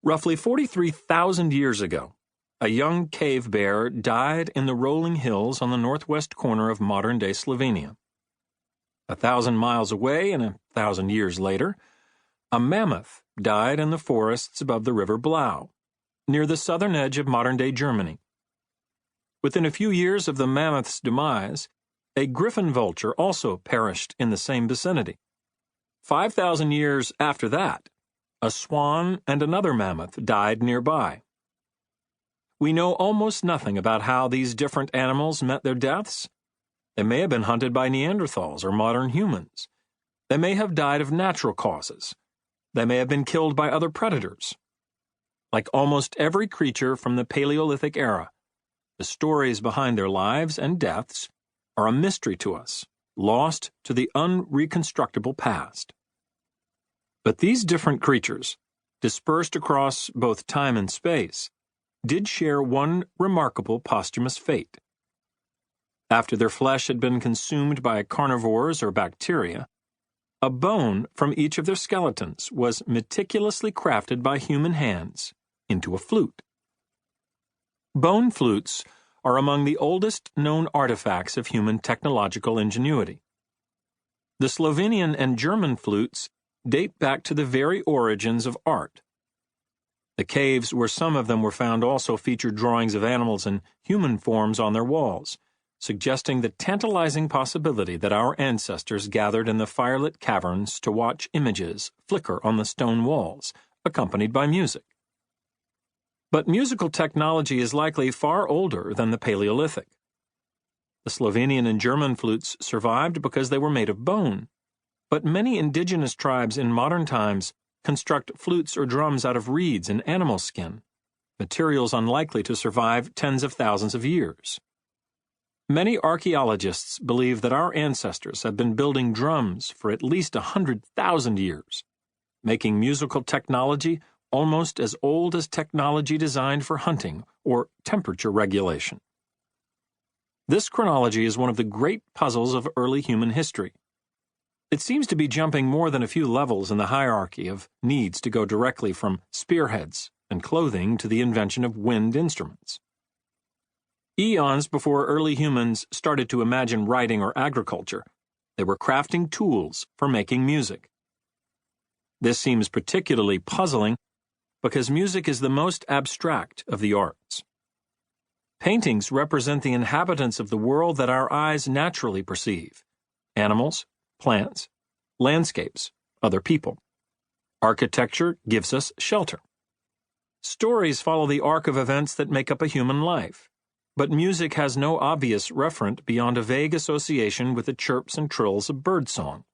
Roughly 43,000 years ago, a young cave bear died in the rolling hills on the northwest corner of modern-day Slovenia. 1,000 miles away and 1,000 years later, a mammoth died in the forests above the river Blau, near the southern edge of modern-day Germany. Within a few years of the mammoth's demise, a griffon vulture also perished in the same vicinity. 5,000 years after that, a swan and another mammoth died nearby. We know almost nothing about how these different animals met their deaths. They may have been hunted by Neanderthals or modern humans. They may have died of natural causes. They may have been killed by other predators. Like almost every creature from the Paleolithic era, the stories behind their lives and deaths are a mystery to us, lost to the unreconstructible past. But these different creatures, dispersed across both time and space, did share one remarkable posthumous fate. After their flesh had been consumed by carnivores or bacteria, a bone from each of their skeletons was meticulously crafted by human hands into a flute. Bone flutes are among the oldest known artifacts of human technological ingenuity. The Slovenian and German flutes date back to the very origins of art. The caves where some of them were found also featured drawings of animals and human forms on their walls, suggesting the tantalizing possibility that our ancestors gathered in the firelit caverns to watch images flicker on the stone walls, accompanied by music. But musical technology is likely far older than the Paleolithic. The Slovenian and German flutes survived because they were made of bone, but many indigenous tribes in modern times construct flutes or drums out of reeds and animal skin, materials unlikely to survive tens of thousands of years. Many archaeologists believe that our ancestors have been building drums for at least 100,000 years, making musical technology almost as old as technology designed for hunting or temperature regulation. This chronology is one of the great puzzles of early human history. It seems to be jumping more than a few levels in the hierarchy of needs to go directly from spearheads and clothing to the invention of wind instruments. Eons before early humans started to imagine writing or agriculture, they were crafting tools for making music. This seems particularly puzzling because music is the most abstract of the arts. Paintings represent the inhabitants of the world that our eyes naturally perceive: animals, plants, landscapes, other people. Architecture gives us shelter. Stories follow the arc of events that make up a human life, but music has no obvious referent beyond a vague association with the chirps and trills of birdsong.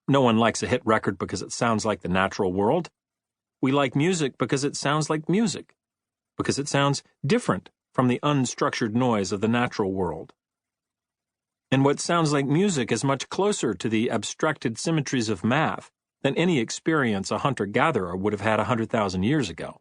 No one likes a hit record because it sounds like the natural world. We like music because it sounds like music, because it sounds different from the unstructured noise of the natural world. And what sounds like music is much closer to the abstracted symmetries of math than any experience a hunter-gatherer would have had 100,000 years ago.